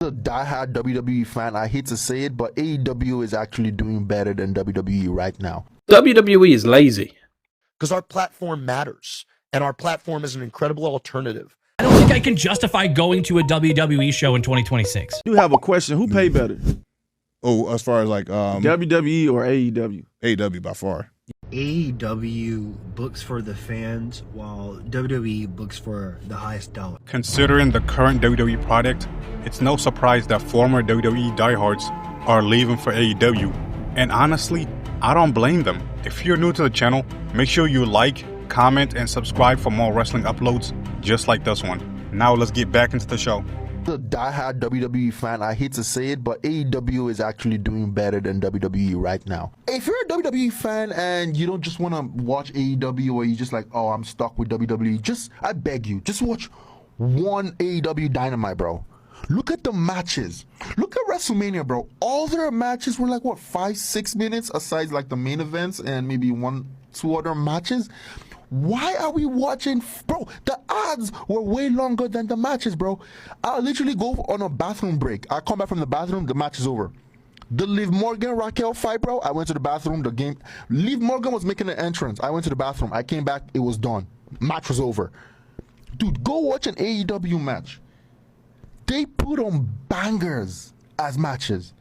A diehard WWE fan, I hate to say it, but AEW is actually doing better than WWE right now. WWE is lazy. Because our platform matters, and our platform is an incredible alternative. I don't think I can justify going to a WWE show in 2026. I do have a question. Who paid better? Oh, as far as like WWE or AEW? AEW by far. AEW books for the fans while WWE books for the highest dollar. Considering the current WWE product, it's no surprise that former WWE diehards are leaving for AEW. And honestly, I don't blame them. If you're new to the channel, make sure you like, comment, and subscribe for more wrestling uploads just like this one. Now let's get back into the show. A diehard WWE fan, I hate to say it, but AEW is actually doing better than WWE right now. If you're a WWE fan and you don't just want to watch AEW, or you just like, oh, I'm stuck with WWE, I beg you, just watch one AEW Dynamite, bro. Look at the matches. Look at WrestleMania, bro. All their matches were like, what, 5-6 minutes, aside like the main events and maybe 1-2 other matches. Why are we watching, bro? The ads were way longer than the matches, bro. I literally go on a bathroom break. I come back from the bathroom, the match is over. The Liv Morgan Raquel fight, bro, I went to the bathroom, the game. Liv Morgan was making an entrance. I went to the bathroom. I came back, it was done. Match was over. Dude, go watch an AEW match. They put on bangers as matches.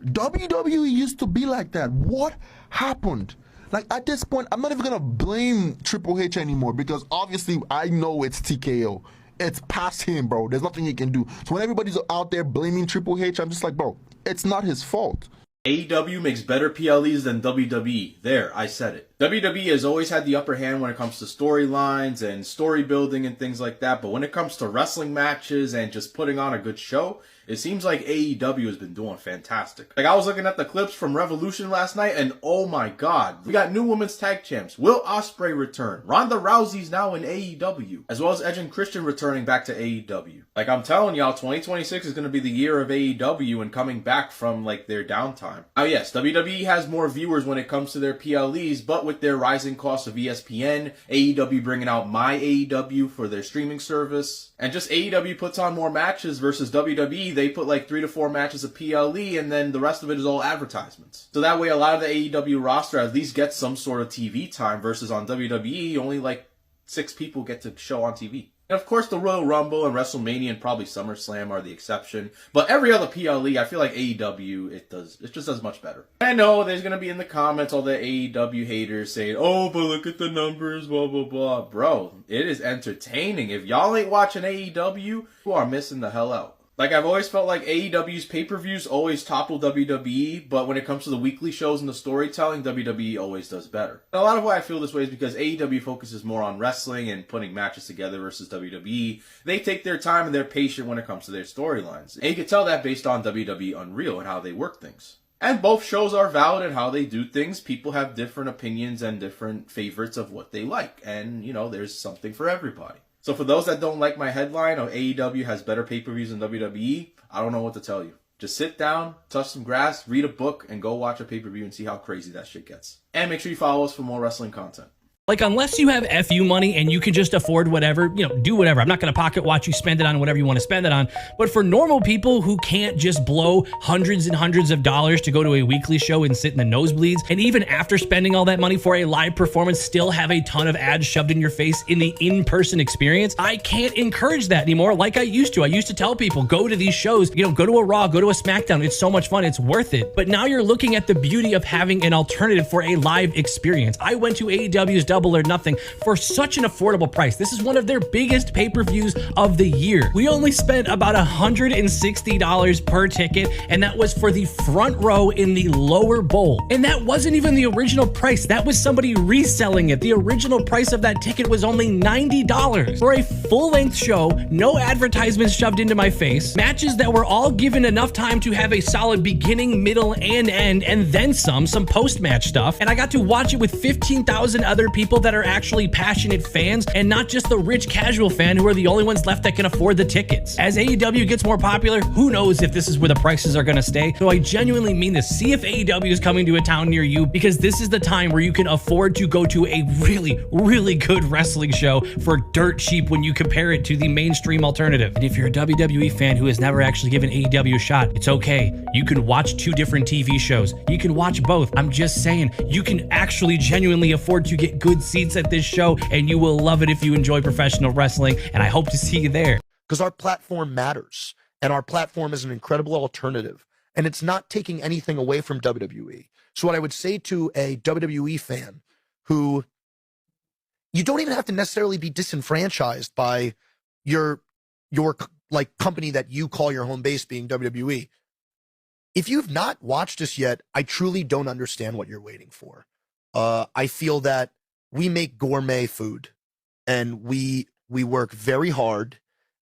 WWE used to be like that. What happened? Like, at this point, I'm not even gonna blame Triple H anymore, because obviously I know it's TKO. It's past him, bro. There's nothing he can do. So when everybody's out there blaming Triple H, I'm just like, bro, it's not his fault. AEW makes better PLEs than WWE. There, I said it. WWE has always had the upper hand when it comes to storylines and story building and things like that, but when it comes to wrestling matches and just putting on a good show, it seems like AEW has been doing fantastic. Like, I was looking at the clips from Revolution last night, and oh my god, we got new women's tag champs. Will Ospreay return. Ronda Rousey's now in AEW, as well as Edge and Christian returning back to AEW. Like, I'm telling y'all, 2026 is going to be the year of AEW and coming back from, like, their downtime. Now, yes, WWE has more viewers when it comes to their PLEs, but with their rising costs of ESPN, AEW bringing out My AEW for their streaming service, and just AEW puts on more matches versus WWE. They put like 3 to 4 matches of PLE, and then the rest of it is all advertisements. So that way, a lot of the AEW roster at least gets some sort of TV time, versus on WWE, only like 6 people get to show on TV. And of course, the Royal Rumble and WrestleMania and probably SummerSlam are the exception. But every other PLE, I feel like AEW, it just does much better. I know there's going to be in the comments all the AEW haters saying, oh, but look at the numbers, blah, blah, blah. Bro, it is entertaining. If y'all ain't watching AEW, you are missing the hell out. Like, I've always felt like AEW's pay-per-views always topple WWE, but when it comes to the weekly shows and the storytelling, WWE always does better. And a lot of why I feel this way is because AEW focuses more on wrestling and putting matches together versus WWE. They take their time and they're patient when it comes to their storylines. And you can tell that based on WWE Unreal and how they work things. And both shows are valid in how they do things. People have different opinions and different favorites of what they like. And, you know, there's something for everybody. So for those that don't like my headline of AEW has better pay-per-views than WWE, I don't know what to tell you. Just sit down, touch some grass, read a book, and go watch a pay-per-view and see how crazy that shit gets. And make sure you follow us for more wrestling content. Like, unless you have FU money and you can just afford whatever, do whatever. I'm not going to pocket watch you, spend it on whatever you want to spend it on. But for normal people who can't just blow hundreds and hundreds of dollars to go to a weekly show and sit in the nosebleeds, and even after spending all that money for a live performance, still have a ton of ads shoved in your face in the in-person experience, I can't encourage that anymore like I used to. I used to tell people, go to these shows, go to a Raw, go to a SmackDown. It's so much fun. It's worth it. But now you're looking at the beauty of having an alternative for a live experience. I went to AEW's Double or Nothing for such an affordable price. This is one of their biggest pay-per-views of the year. We only spent about $160 per ticket, and that was for the front row in the lower bowl. And that wasn't even the original price. That was somebody reselling it. The original price of that ticket was only $90 for a full-length show, no advertisements shoved into my face, matches that were all given enough time to have a solid beginning, middle, and end, and then some post-match stuff. And I got to watch it with 15,000 other people people that are actually passionate fans and not just the rich casual fan who are the only ones left that can afford the tickets. As AEW gets more popular, who knows if this is where the prices are gonna stay. So I genuinely mean this. See if AEW is coming to a town near you, because this is the time where you can afford to go to a really, really good wrestling show for dirt cheap when you compare it to the mainstream alternative. And if you're a WWE fan who has never actually given AEW a shot, it's okay. You can watch 2 different TV shows. You can watch both. I'm just saying, you can actually genuinely afford to get good seats at this show, and you will love it if you enjoy professional wrestling, and I hope to see you there. Because our platform matters, and our platform is an incredible alternative, and it's not taking anything away from WWE. So what I would say to a WWE fan who, you don't even have to necessarily be disenfranchised by your like company that you call your home base being WWE. If you've not watched us yet, I truly don't understand what you're waiting for. I feel that we make gourmet food, and we work very hard.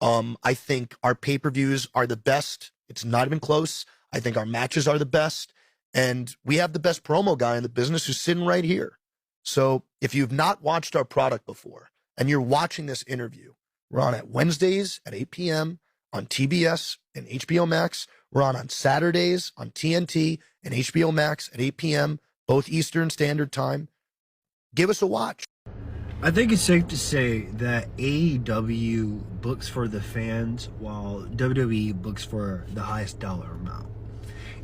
I think our pay-per-views are the best. It's not even close. I think our matches are the best, and we have the best promo guy in the business who's sitting right here. So if you've not watched our product before and you're watching this interview, we're on at Wednesdays at 8 p.m. on TBS and HBO Max. We're on Saturdays on TNT and HBO Max at 8 p.m., both Eastern Standard Time. Give us a watch. I think it's safe to say that AEW books for the fans while WWE books for the highest dollar amount.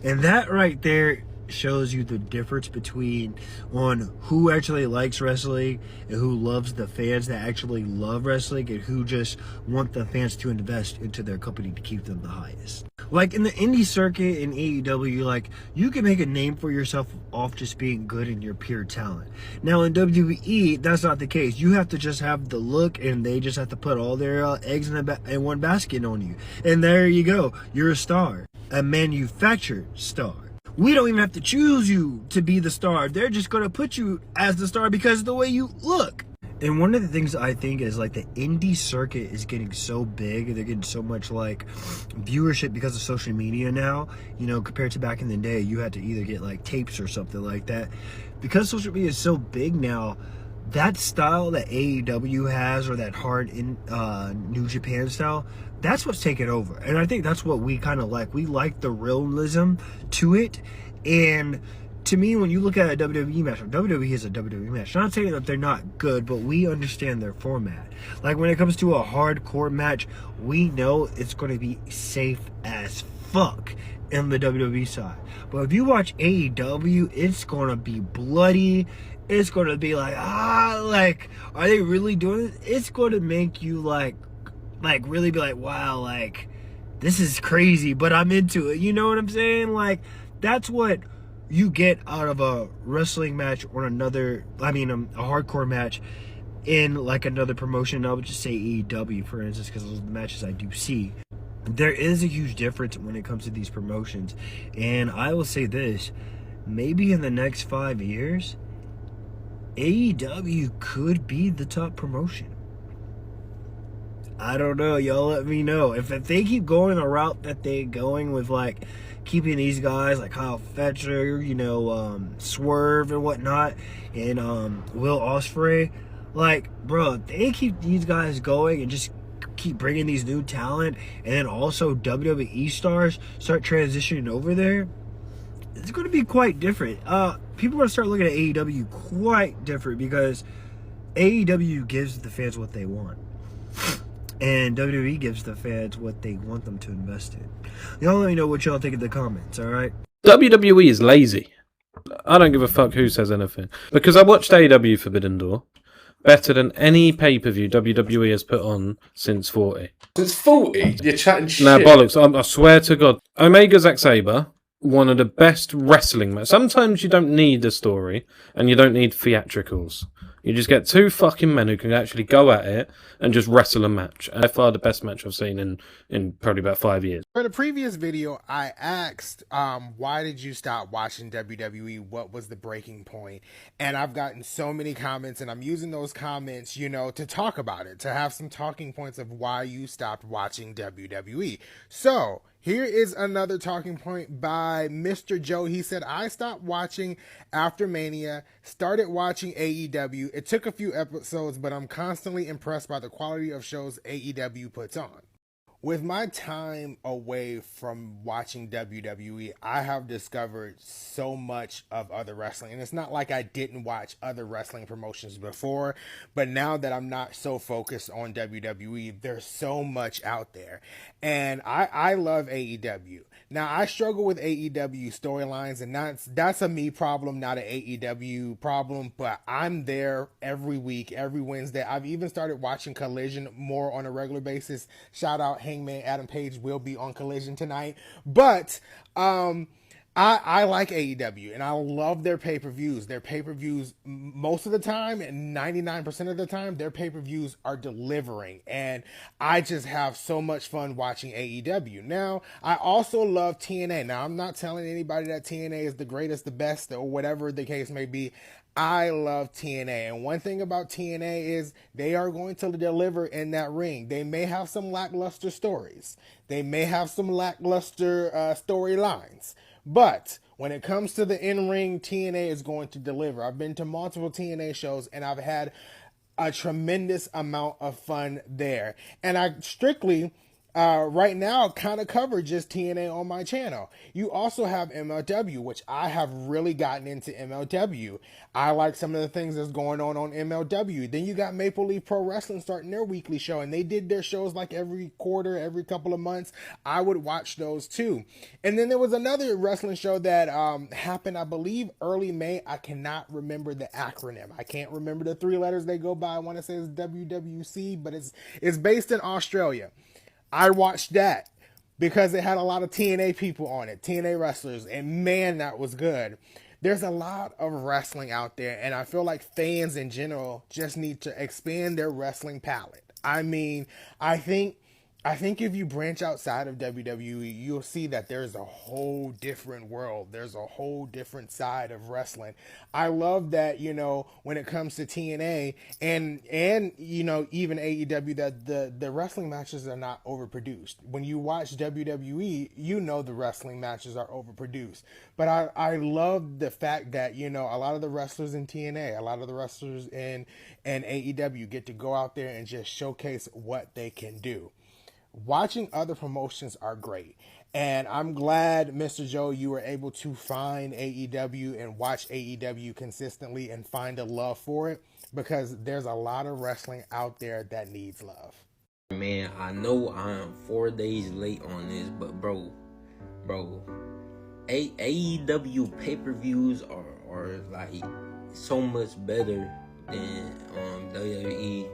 And that right there shows you the difference between on who actually likes wrestling and who loves the fans that actually love wrestling and who just want the fans to invest into their company to keep them the highest. Like in the indie circuit in AEW, like you can make a name for yourself off just being good in your pure talent. Now in WWE, that's not the case. You have to just have the look, and they just have to put all their eggs in one basket on you. And there you go. You're a star, a manufactured star. We don't even have to choose you to be the star. They're just going to put you as the star because of the way you look. And one of the things I think is like the indie circuit is getting so big. They're getting so much like viewership because of social media now. You know, compared to back in the day, you had to either get like tapes or something like that. Because social media is so big now, that style that AEW has, or that hard in New Japan style, that's what's taken over. And I think that's what we kind of like. We like the realism to it. And to me, when you look at a WWE match, WWE is a WWE match. I'm not saying that they're not good, but we understand their format. Like when it comes to a hardcore match, we know it's going to be safe as fuck in the WWE side. But if you watch AEW, it's going to be bloody. It's going to be like, like, are they really doing it? It's going to make you like really be like, wow, like, this is crazy, but I'm into it. You know what I'm saying? Like, that's what you get out of a wrestling match or a hardcore match in like another promotion. I would just say AEW, for instance, because those are the matches I do see. There is a huge difference when it comes to these promotions. And I will say this, maybe in the next 5 years, AEW could be the top promotion. I don't know. Y'all let me know. If they keep going the route that they're going with, like, keeping these guys like Kyle Fletcher, Swerve and whatnot, and Will Ospreay, like, bro, if they keep these guys going and just keep bringing these new talent, and then also WWE stars start transitioning over there, it's going to be quite different. People are going to start looking at AEW quite different, because AEW gives the fans what they want, and WWE gives the fans what they want them to invest in. Y'all let me know what y'all think in the comments, alright? WWE is lazy. I don't give a fuck who says anything. Because I watched AEW Forbidden Door. Better than any pay-per-view WWE has put on since 40. Since 40? You're chatting shit. Nah, bollocks. I swear to God. Omega Zack Sabre, one of the best wrestling matches. Sometimes you don't need a story, and you don't need theatricals. You just get two fucking men who can actually go at it and just wrestle a match. And by far the best match I've seen in probably about 5 years. For the previous video, I asked, why did you stop watching WWE? What was the breaking point? And I've gotten so many comments, and I'm using those comments, to talk about it, to have some talking points of why you stopped watching WWE. So, Here is another talking point by Mr. Joe. He said, I stopped watching after Mania, started watching AEW. It took a few episodes, but I'm constantly impressed by the quality of shows AEW puts on. With my time away from watching WWE, I have discovered so much of other wrestling. And it's not like I didn't watch other wrestling promotions before, but now that I'm not so focused on WWE, there's so much out there. And I love AEW. Now, I struggle with AEW storylines, and that's a me problem, not an AEW problem, but I'm there every week, every Wednesday. I've even started watching Collision more on a regular basis. Shout out Hangman Adam Page will be on Collision tonight. But I like AEW, and I love their pay-per-views. Their pay-per-views, most of the time, and 99% of the time, their pay-per-views are delivering. And I just have so much fun watching AEW. Now, I also love TNA. Now, I'm not telling anybody that TNA is the greatest, the best, or whatever the case may be. I love TNA. And one thing about TNA is they are going to deliver in that ring. They may have some lackluster stories. They may have some lackluster storylines. But when it comes to the in-ring, TNA is going to deliver. I've been to multiple TNA shows, and I've had a tremendous amount of fun there. And I strictly, right now, kind of cover just TNA on my channel. You also have MLW, which I have really gotten into MLW. I like some of the things that's going on MLW. Then you got Maple Leaf Pro Wrestling starting their weekly show, and they did their shows like every quarter, every couple of months. I would watch those too. And then there was another wrestling show that happened, I believe, early May. I cannot remember the acronym. I can't remember the 3 letters they go by. I want to say it's WWC, but it's based in Australia. I watched that because it had a lot of TNA people on it, TNA wrestlers, and man, that was good. There's a lot of wrestling out there, and I feel like fans in general just need to expand their wrestling palette. I mean, I think if you branch outside of WWE, you'll see that there's a whole different world. There's a whole different side of wrestling. I love that, when it comes to TNA and even AEW, that the wrestling matches are not overproduced. When you watch WWE, the wrestling matches are overproduced. But I love the fact that, a lot of the wrestlers in TNA, a lot of the wrestlers in AEW get to go out there and just showcase what they can do. Watching other promotions are great. And I'm glad, Mr. Joe, you were able to find AEW and watch AEW consistently and find a love for it, because there's a lot of wrestling out there that needs love. Man, I know I'm 4 days late on this, but bro, AEW pay-per-views are like so much better than WWE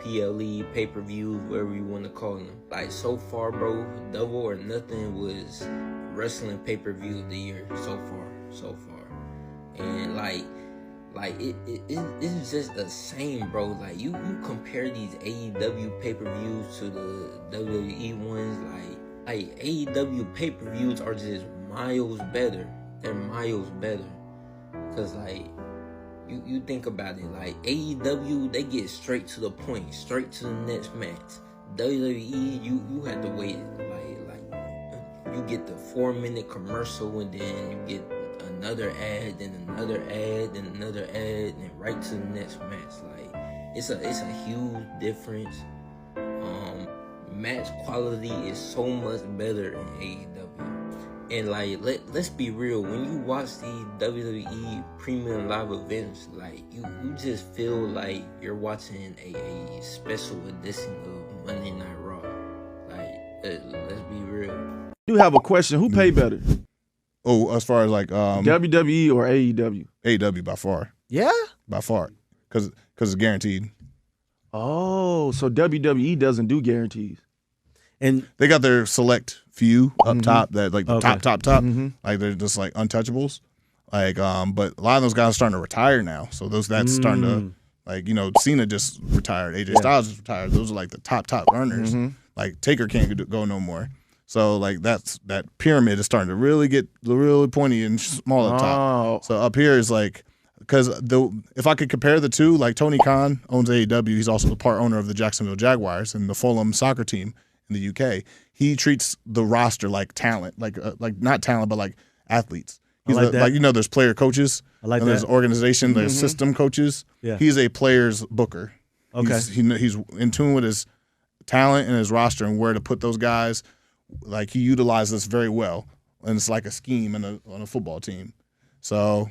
PLE, pay-per-views, whatever you want to call them. Like, so far, bro, Double or Nothing was wrestling pay-per-view of the year so far. And it's just the same, bro. Like, you compare these AEW pay-per-views to the WWE ones, like AEW pay-per-views are just miles better. They're miles better. Because, like, you think about it, like AEW, they get straight to the point, straight to the next match. WWE, you have to wait, like you get the 4-minute commercial, and then you get another ad, then another ad, then another ad, and right to the next match. Like, it's a huge difference. Match quality is so much better in AEW. And like, let's be real, when you watch these WWE premium live events, like you just feel like you're watching a special edition of Monday Night Raw. Like, let's be real. I do have a question. Who paid better? Oh, as far as like WWE or AEW? AEW by far. Yeah? By far. Because it's guaranteed. Oh, so WWE doesn't do guarantees. And they got their select few up top that like the top. Mm-hmm. Like they're just like untouchables. Like but a lot of those guys are starting to retire now. So that's starting to, like, Cena just retired, AJ Styles just retired. Those are like the top earners. Mm-hmm. Like Taker can't go no more. So like that pyramid is starting to really get really pointy and small up top. So up here is like, because if I could compare the two, like Tony Khan owns AEW. He's also the part owner of the Jacksonville Jaguars and the Fulham soccer team in the UK. He treats the roster like talent, like not talent, but like athletes. He's like that. like, you know, there's player coaches. I like and there's that. organization, there's system coaches. Yeah. He's a player's booker. Okay. He's in tune with his talent and his roster and where to put those guys. Like, he utilizes this very well, and it's like a scheme on a football team. So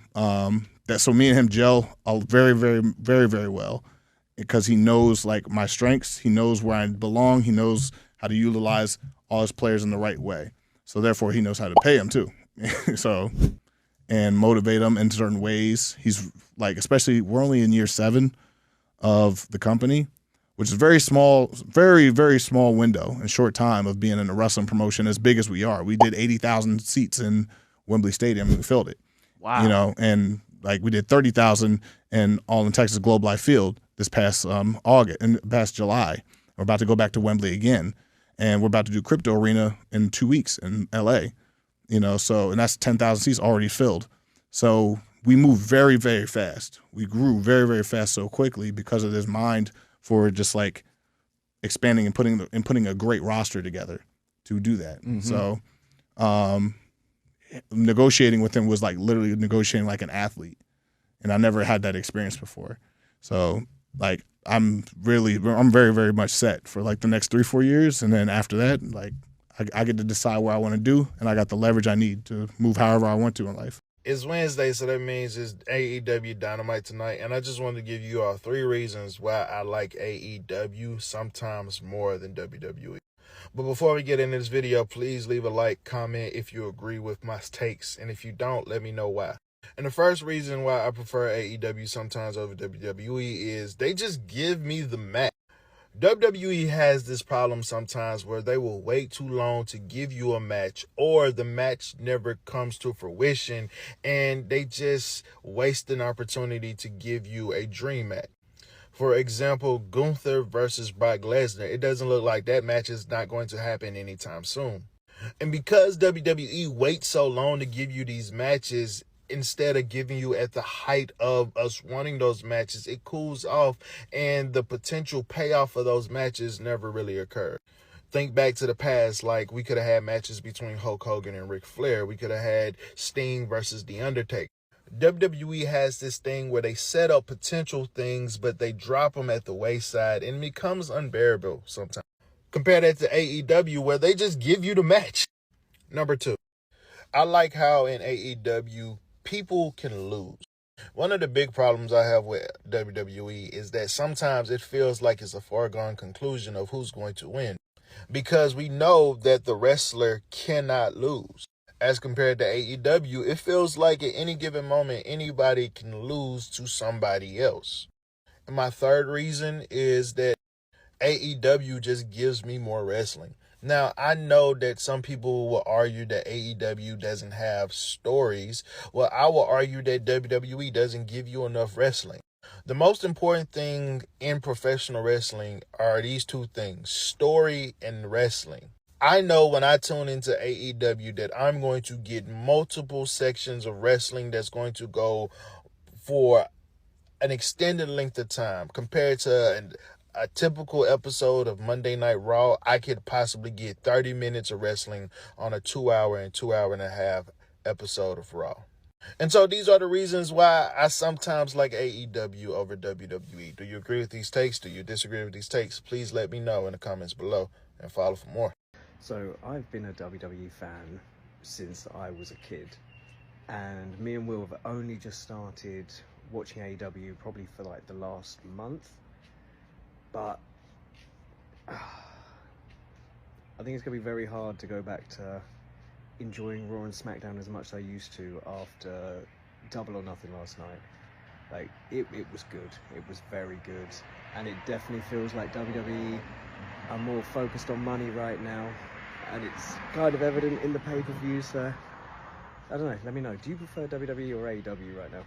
so me and him gel very, very, very, very well, because he knows like my strengths, he knows where I belong, he knows how to utilize all his players in the right way. So therefore, he knows how to pay them too. So, and motivate them in certain ways. He's like, especially, we're only in year 7 of the company, which is very small, very, very small window and short time of being in a wrestling promotion as big as we are. We did 80,000 seats in Wembley Stadium and we filled it. Wow. You know, and like we did 30,000 in All in Texas Globe Life Field this past past July. We're about to go back to Wembley again, and we're about to do Crypto Arena in 2 weeks in LA. You know, so, and that's 10,000 seats already filled. So we moved very, very fast. We grew very, very fast so quickly because of this mind for just like expanding and putting a great roster together to do that. Mm-hmm. So negotiating with him was like literally negotiating like an athlete, and I never had that experience before. So like I'm very, very much set for like the next 3-4 years, and then after that, like I get to decide what I want to do, and I got the leverage I need to move however I want to in life. It's Wednesday, so that means it's AEW Dynamite tonight, and I just wanted to give you all 3 reasons why I like AEW sometimes more than WWE. But before we get into this video, please leave a like, comment if you agree with my takes, and if you don't, let me know why. And the first reason why I prefer AEW sometimes over WWE is they just give me the match. WWE has this problem sometimes where they will wait too long to give you a match, or the match never comes to fruition and they just waste an opportunity to give you a dream match. For example, Gunther versus Brock Lesnar. It doesn't look like that match is not going to happen anytime soon. And because WWE waits so long to give you these matches, instead of giving you at the height of us wanting those matches, it cools off, and the potential payoff for those matches never really occurred. Think back to the past, like we could have had matches between Hulk Hogan and Ric Flair. We could have had Sting versus The Undertaker. WWE has this thing where they set up potential things, but they drop them at the wayside, and it becomes unbearable sometimes. Compare that to AEW, where they just give you the match. Number 2, I like how in AEW, people can lose. One of the big problems I have with WWE is that sometimes it feels like it's a foregone conclusion of who's going to win, because we know that the wrestler cannot lose. As compared to AEW, it feels like at any given moment, anybody can lose to somebody else. And my third reason is that AEW just gives me more wrestling. Now, I know that some people will argue that AEW doesn't have stories. Well, I will argue that WWE doesn't give you enough wrestling. The most important thing in professional wrestling are these 2 things: story and wrestling. I know when I tune into AEW that I'm going to get multiple sections of wrestling that's going to go for an extended length of time. Compared to a typical episode of Monday Night Raw, I could possibly get 30 minutes of wrestling on a 2-hour and 2.5-hour episode of Raw. And so these are the reasons why I sometimes like AEW over WWE. Do you agree with these takes? Do you disagree with these takes? Please let me know in the comments below, and follow for more. So I've been a WWE fan since I was a kid, and me and Will have only just started watching AEW probably for like the last month, but I think it's going to be very hard to go back to enjoying Raw and SmackDown as much as I used to after Double or Nothing last night. Like, it was good, it was very good, and it definitely feels like WWE are more focused on money right now, and it's kind of evident in the pay-per-views. I don't know, let me know, do you prefer WWE or AEW right now?